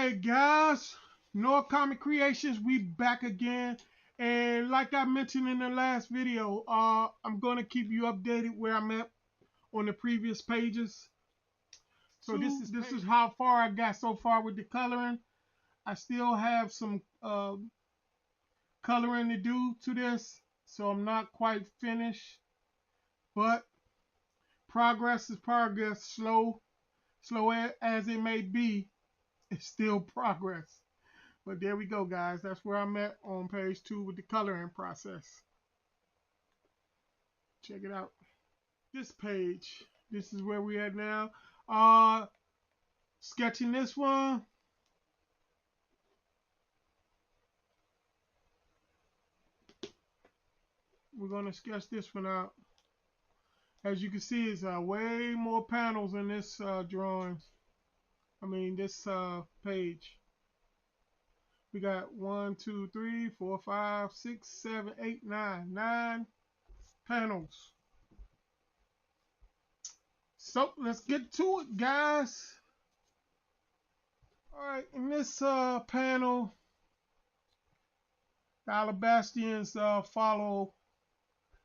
Okay, guys, Noircomiccreations, we back again. And like I mentioned in the last video, I'm going to keep you updated where I'm at on the previous pages. So this is how far I got so far with the coloring. I still have some coloring to do to this, so I'm not quite finished. But progress is progress. Slow as it may be, it's still progress. But there we go, guys. That's where I'm at on page 2 with the coloring process. Check it out. This page, this is where we at now. Sketching this one. We're going to sketch this one out. As you can see, it's way more panels in this drawings. I mean, this page. We got 1, 2, 3, 4, 5, 6, 7, 8, 9. 9 panels. So let's get to it, guys. Alright, in this panel, the Alabastians follow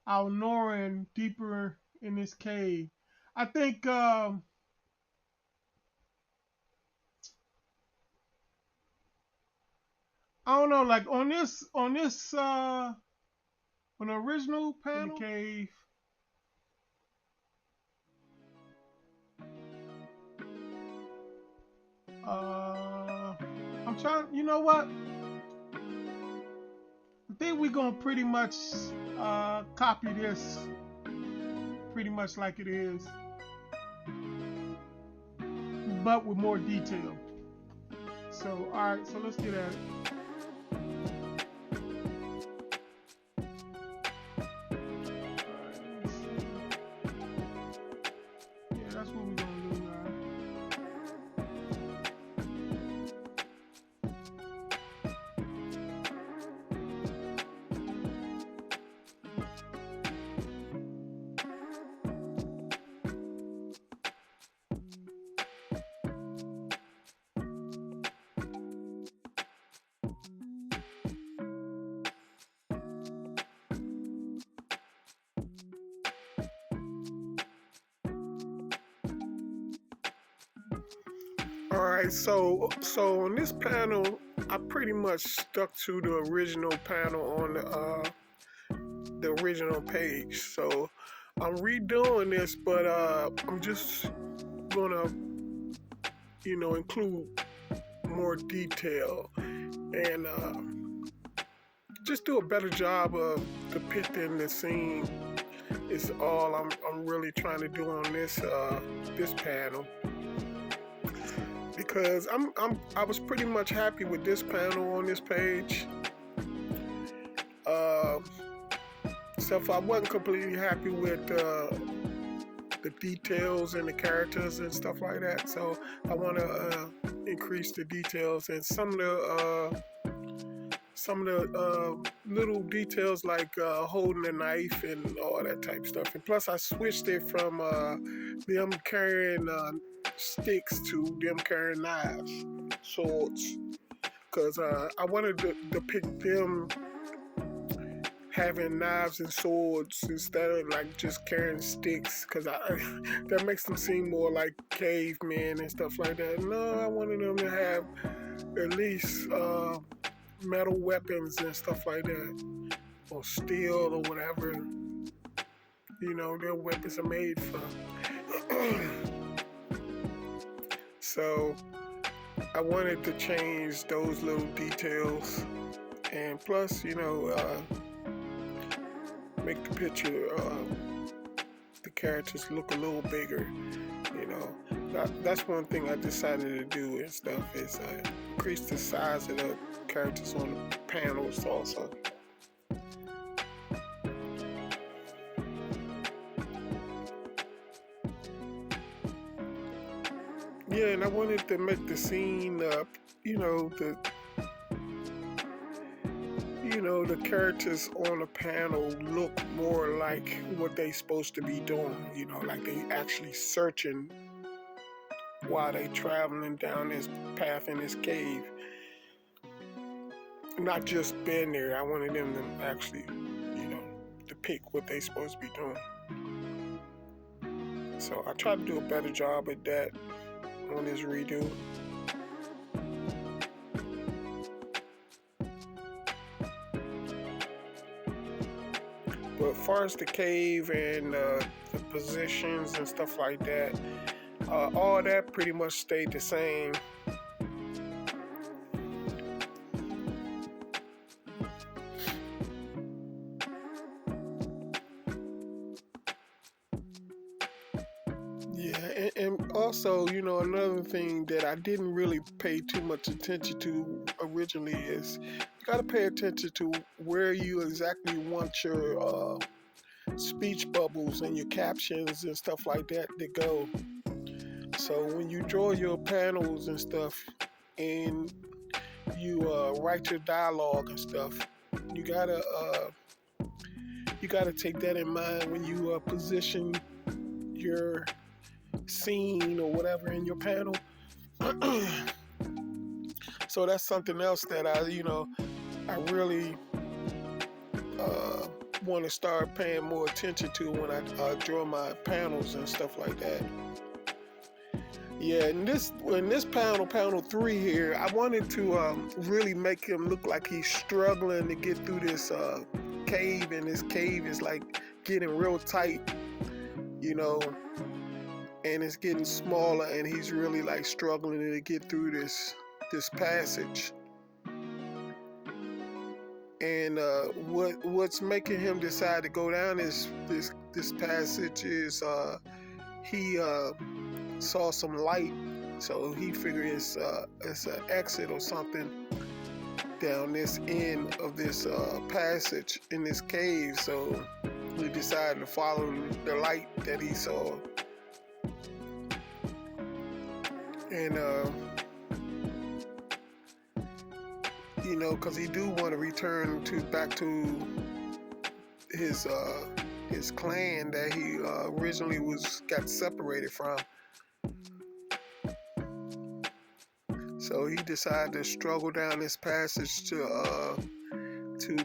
our Norin deeper in this cave. I think I don't know, like on the original panel in the cave, I'm trying, you know what? I think we're gonna pretty much copy this pretty much like it is, but with more detail. So, alright, so let's get at it. Alright, so on this panel, I pretty much stuck to the original panel on the original page. So I'm redoing this, but I'm just gonna, include more detail and just do a better job of depicting the scene. Is all I'm really trying to do on this panel. Because I was pretty much happy with this panel on this page. Except I wasn't completely happy with the details and the characters and stuff like that. So I want to increase the details and some of the little details like holding a knife and all that type stuff. And plus I switched it from them carrying sticks to them carrying knives, swords, because I wanted to depict them having knives and swords instead of like just carrying sticks, because that makes them seem more like cavemen and stuff like that. No, I wanted them to have at least metal weapons and stuff like that, or steel or whatever, their weapons are made from. So I wanted to change those little details, and plus, make the picture, the characters look a little bigger. That's one thing I decided to do and stuff, is increase the size of the characters on the panels also. Yeah, and I wanted to make the scene, the characters on the panel look more like what they supposed to be doing. Like they actually searching while they traveling down this path in this cave. Not just being there. I wanted them to actually, you know, depict what they supposed to be doing. So I tried to do a better job at that on this redo. But as far as the cave and the positions and stuff like that, all that pretty much stayed the same. Yeah, and also, you know, another thing that I didn't really pay too much attention to originally is you got to pay attention to where you exactly want your speech bubbles and your captions and stuff like that to go. So when you draw your panels and stuff and you write your dialogue and stuff, you gotta take that in mind when you position your scene or whatever in your panel. So that's something else that I really want to start paying more attention to when I draw my panels and stuff like that. Yeah, in this panel 3 here, I wanted to really make him look like he's struggling to get through this cave, and this cave is like getting real tight, you know, and it's getting smaller, and he's really like struggling to get through this passage. And what's making him decide to go down this passage is he saw some light, so he figured it's an exit or something down this end of this passage in this cave. So he decided to follow the light that he saw. And you know, because he do want to return back to his clan that he originally got separated from. So he decided to struggle down this passage to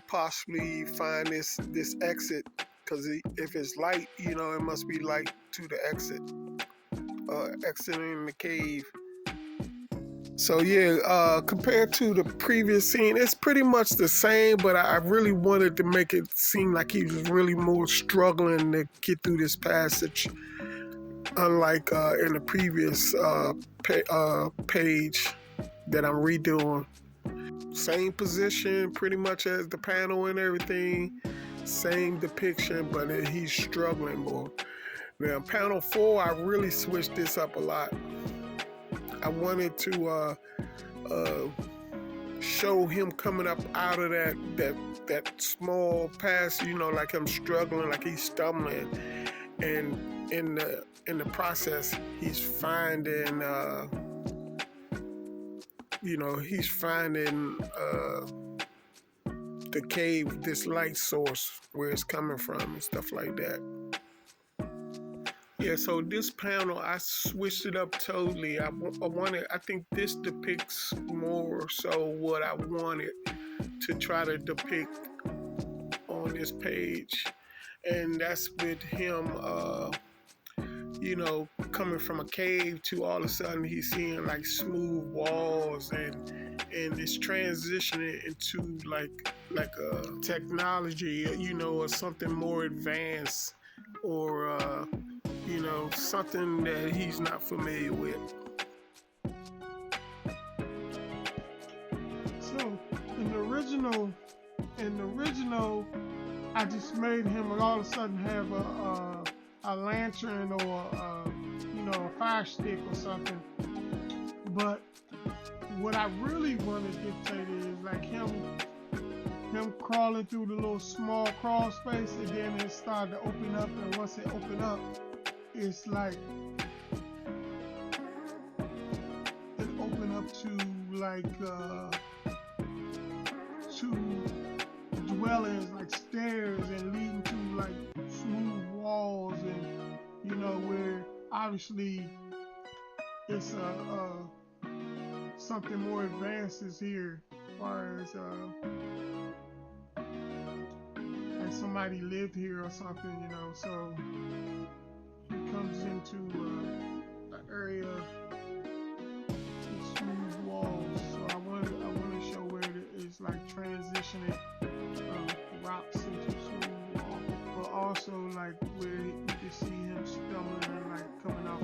possibly find this exit, because if it's light, you know, it must be light to the exit, exiting the cave. So yeah, compared to the previous scene, it's pretty much the same, but I really wanted to make it seem like he was really more struggling to get through this passage, unlike in the previous page that I'm redoing. Same position pretty much as the panel and everything, same depiction, but he's struggling more. Now panel 4, I really switched this up a lot. I wanted to show him coming up out of that small pass, you know, like him struggling, like he's stumbling, and in the process he's finding the cave, this light source, where it's coming from and stuff like that. Yeah, so this panel, I switched it up totally. I think this depicts more so what I wanted to try to depict on this page. And that's with him, you know, coming from a cave to all of a sudden he's seeing like smooth walls, and it's transitioning into like a technology, you know, or something more advanced, or you know, something that he's not familiar with. So in the original, I just made him all of a sudden have a lantern or you know, a fire stick or something. But what I really want to dictate is like him crawling through the little small crawl space, and then it started to open up, and once it opened up, it's like it opened up to like two dwellings, like stairs, and leading to like smooth walls, and you know, where obviously it's something more advanced is here, as far as like somebody lived here or something, you know. So he comes into an area with smooth walls. So I want to show where it's like transitioning rocks into smooth walls, but also like where you can see him stumbling, like coming up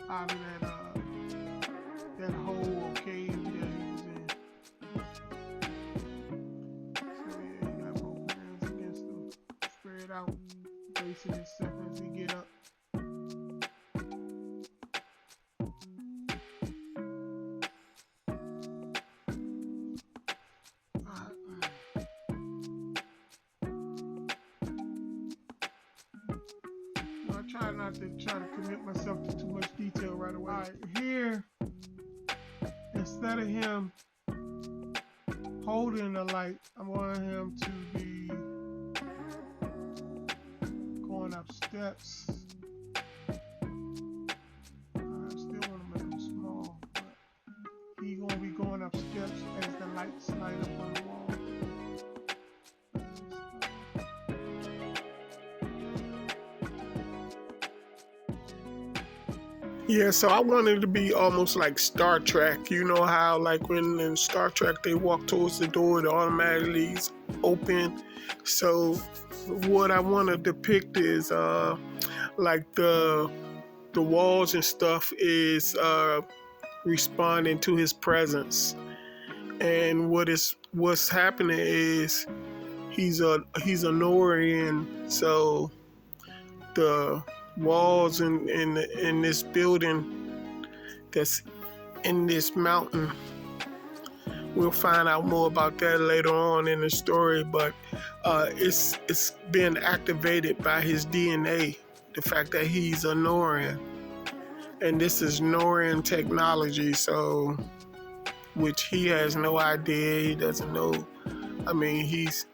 out of that hole or cave that he was in. So yeah, he got both hands against him, spread out, facing himself as he get up. Try not to commit myself to too much detail right away. All right, here, instead of him holding the light, I want him to be going up steps. I still want to make him small, but he's going to be going up steps as the lights light up on the wall. Yeah, so I wanted it to be almost like Star Trek. You know how, like, when in Star Trek they walk towards the door, it automatically is open. So what I want to depict is like the walls and stuff is responding to his presence. And what's happening is he's a Noirian, so the walls in this building that's in this mountain, we'll find out more about that later on in the story, but it's been activated by his DNA, the fact that he's a Noirian, and this is Noirian technology, so which he has no idea, he doesn't know. I mean, he's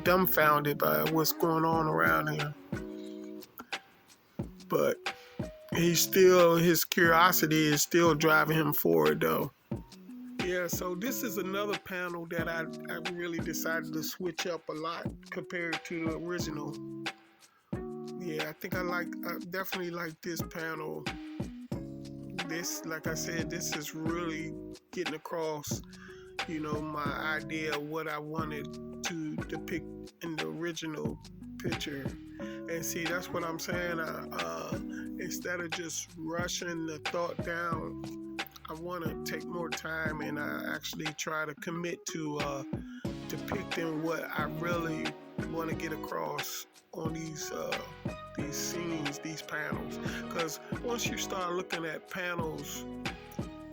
dumbfounded by what's going on around him. But his curiosity is still driving him forward, though. Yeah, so this is another panel that I really decided to switch up a lot compared to the original. Yeah, I think I definitely like this panel. This, like I said, this is really getting across, you know, my idea of what I wanted to depict in the original picture. And see, that's what I'm saying. Instead of just rushing the thought down, I want to take more time and actually try to commit to depicting what I really want to get across on these scenes, these panels. Because once you start looking at panels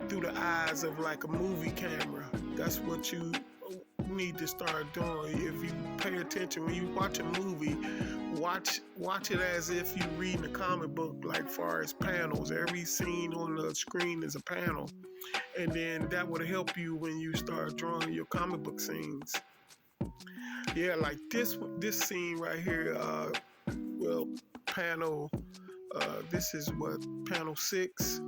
through the eyes of like a movie camera, that's what you need to start doing. If you pay attention when you watch a movie, watch it as if you're reading a comic book, like far as panels. Every scene on the screen is a panel, and then that would help you when you start drawing your comic book scenes. Yeah, like this scene right here, panel, this is panel 6.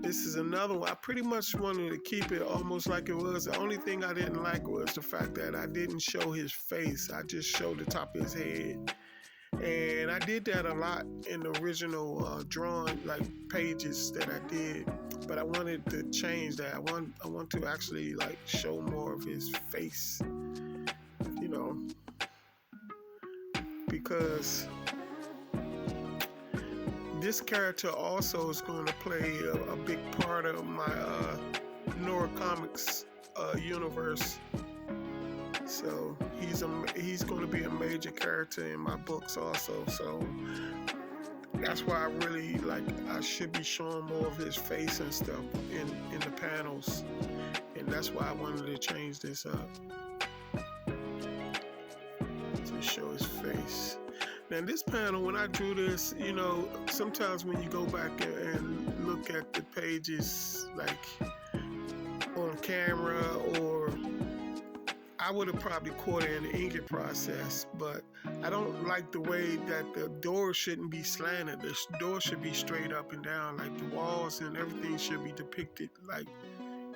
This is another one. I pretty much wanted to keep it almost like it was. The only thing I didn't like was the fact that I didn't show his face. I just showed the top of his head. And I did that a lot in the original drawing, like pages that I did. But I wanted to change that. I want to actually like show more of his face, you know, because this character also is going to play a big part of my Noircomics universe. So he's going to be a major character in my books also. So that's why I really I should be showing more of his face and stuff in the panels, and that's why I wanted to change this up to show his face. Now this panel, when I drew this, you know, sometimes when you go back and look at the pages like on camera, or I would have probably caught it in the inking process, but I don't like the way that the door shouldn't be slanted. The door should be straight up and down, like the walls and everything should be depicted like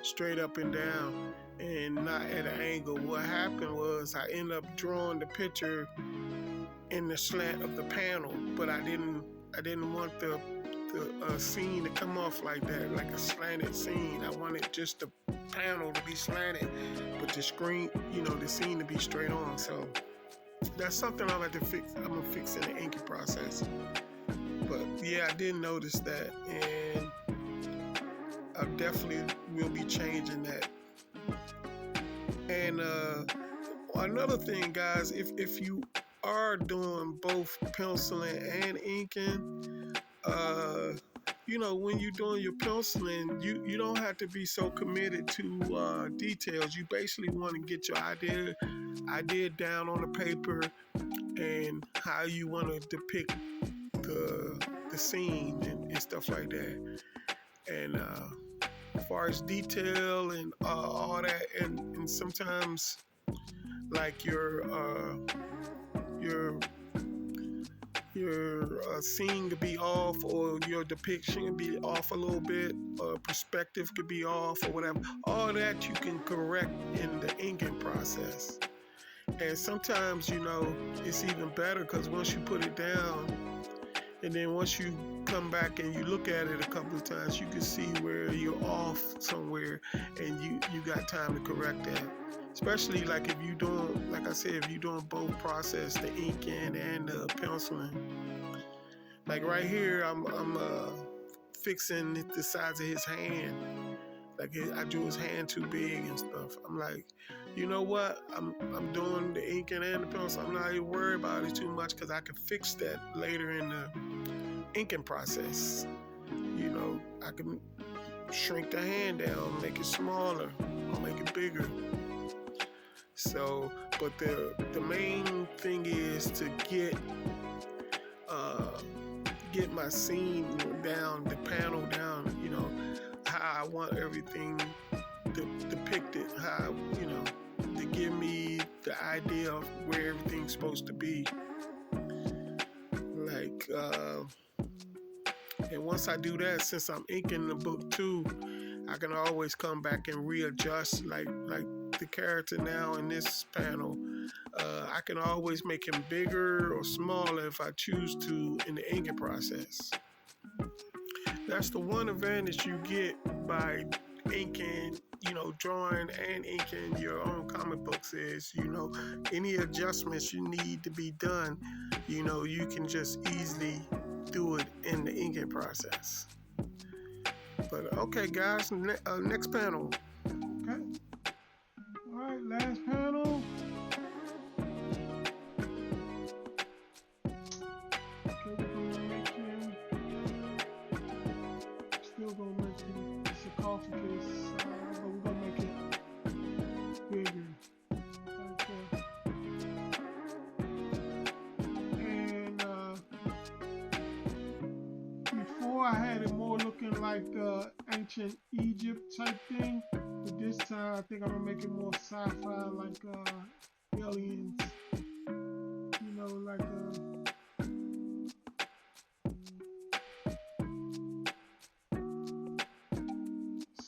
straight up and down and not at an angle. What happened was I ended up drawing the picture in the slant of the panel, but I didn't want the scene to come off like that, like a slanted scene. I wanted just the panel to be slanted, but the screen, the scene to be straight on. So that's something I'm gonna fix. I'm gonna fix in the inking process. But yeah, I did notice that, and I definitely will be changing that. And another thing, guys, if you are doing both penciling and inking, when you're doing your penciling, you don't have to be so committed to details. You basically want to get your idea down on the paper and how you want to depict the scene and stuff like that. And as far as detail and all that, and sometimes like your scene could be off, or your depiction could be off a little bit, or perspective could be off, or whatever. All that you can correct in the inking process. And sometimes, it's even better because once you put it down, and then once you come back and you look at it a couple of times, you can see where you're off somewhere, and you got time to correct that. Especially like if you're doing, like I said, if you're doing both process, the inking and the penciling. Like right here, I'm fixing the size of his hand. Like I drew his hand too big and stuff. I'm like, you know what? I'm doing the inking and the pencil. I'm not even worried about it too much because I can fix that later in the inking process. I can shrink the hand down, make it smaller, or make it bigger. So, but the main thing is to get my scene down, the panel down, how I want everything depicted, how, to give me the idea of where everything's supposed to be. Like, and once I do that, since I'm inking the book too, I can always come back and readjust, like the character now in this panel. I can always make him bigger or smaller if I choose to in the inking process. That's the one advantage you get by inking, drawing and inking your own comic books is, any adjustments you need to be done, you can just easily do it in the inking process. But okay, guys, next panel. Okay. All right, last panel. Okay, we're gonna make him. Still gonna make him sarcophagus, but we're gonna make it bigger. Okay. And before I had it more looking like ancient Egypt type thing. But this time, I think I'm gonna make it more sci-fi, like aliens. Like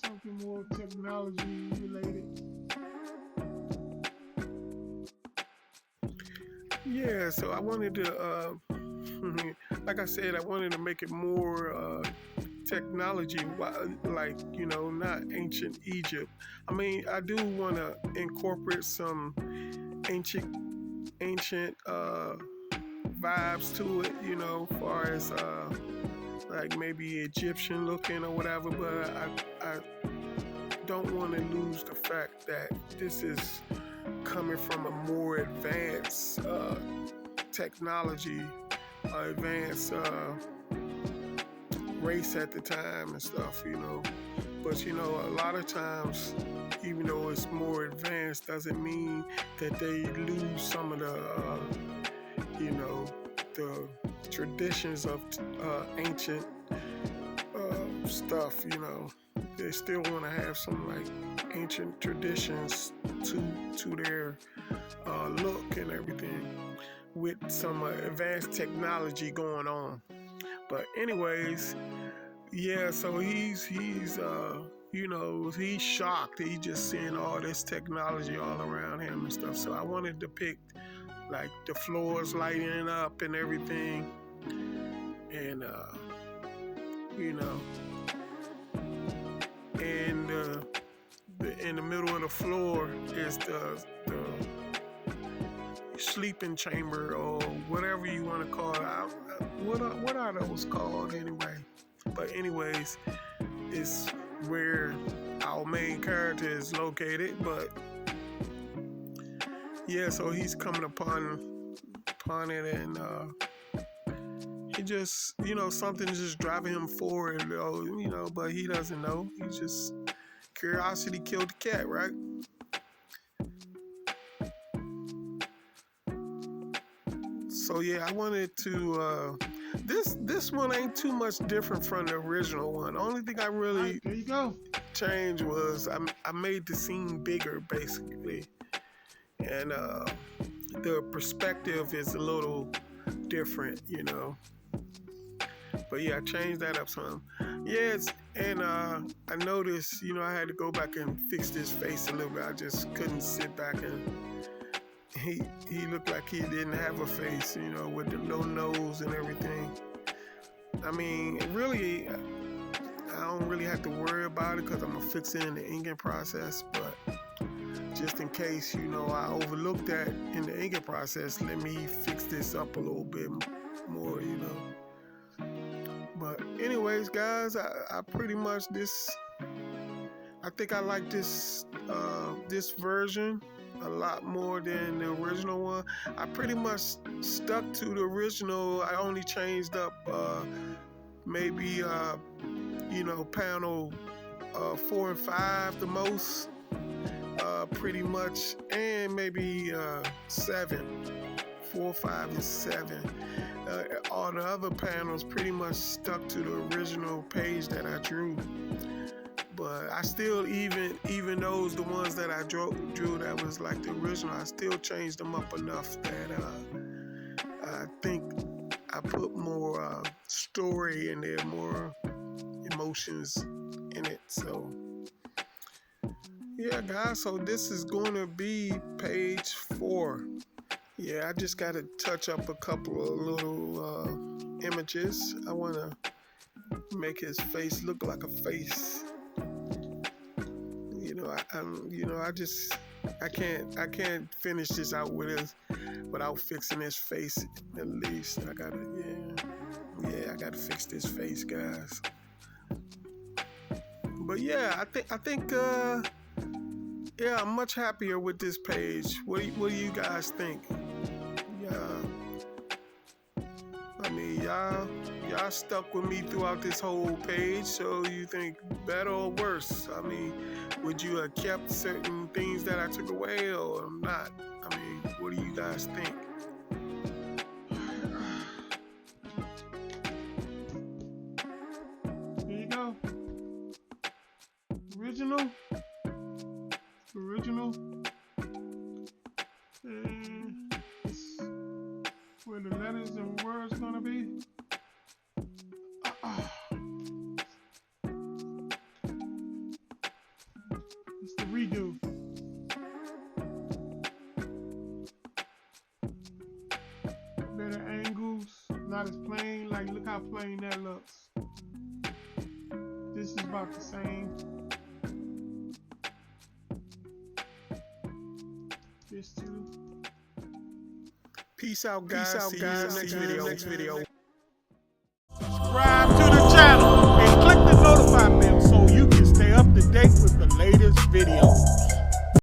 something more technology related. Yeah, so I wanted to, like I said, I wanted to make it more technology, like, not ancient Egypt. I mean, I do want to incorporate some ancient vibes to it, far as like maybe Egyptian looking or whatever, but I don't want to lose the fact that this is coming from a more advanced technology, advanced race at the time and stuff, But, a lot of times, even though it's more advanced, doesn't mean that they lose some of the, the traditions of ancient stuff, you know. They still want to have some like ancient traditions to their look and everything, with some advanced technology going on. But anyways, yeah, so he's you know, he's shocked. He's just seeing all this technology all around him and stuff. So I wanted to pick like the floors lighting up and everything, and you know, and in the middle of the floor is the sleeping chamber, or whatever you want to call it. What are those called anyway? But anyways, it's where our main character is located. But yeah, so he's coming upon it, and he just, you know, something's just driving him forward, you know, but he doesn't know. He's just, curiosity killed the cat, right? So yeah, I wanted to this one ain't too much different from the original one. The only thing I really there you go. changed was I made the scene bigger, basically, and the perspective is a little different, you know. But yeah, I changed that up some. Yes, and I noticed, you know, I had to go back and fix this face a little bit. I just couldn't sit back and he looked like he didn't have a face, you know, with the no nose and everything. I mean, really, I don't really have to worry about it because I'm gonna fix it in the inking process. But just in case, you know, I overlooked that in the inking process, let me fix this up a little bit more, you know. But anyways, guys, I pretty much I think I like this version a lot more than the original one. I pretty much stuck to the original. I only changed up maybe you know, panel 4 and 5 the most, pretty much, and maybe 7, 4, 5, and 7. All the other panels pretty much stuck to the original page that I drew. But I still, even those, the ones that I drew that was like the original, I still changed them up enough that I think I put more story in there, more emotions in it. So yeah, guys, so this is going to be page 4. Yeah, I just got to touch up a couple of little images. I want to make his face look like a face. I can't finish this out without fixing his face. At least I gotta fix this face, guys. But yeah, I think yeah, I'm much happier with this page. What do you guys think? Yeah, I mean, y'all stuck with me throughout this whole page, so you think better or worse? I mean, would you have kept certain things that I took away or not? I mean, what do you guys think? There you go. Original. And it's where the letters and words gonna be. It's the redo. Better angles, not as plain. Like, look how plain that looks. This is about the same. This too. Peace out, guys. See you next video. Subscribe to the channel and click the notify bell so you can stay up to date with the latest videos.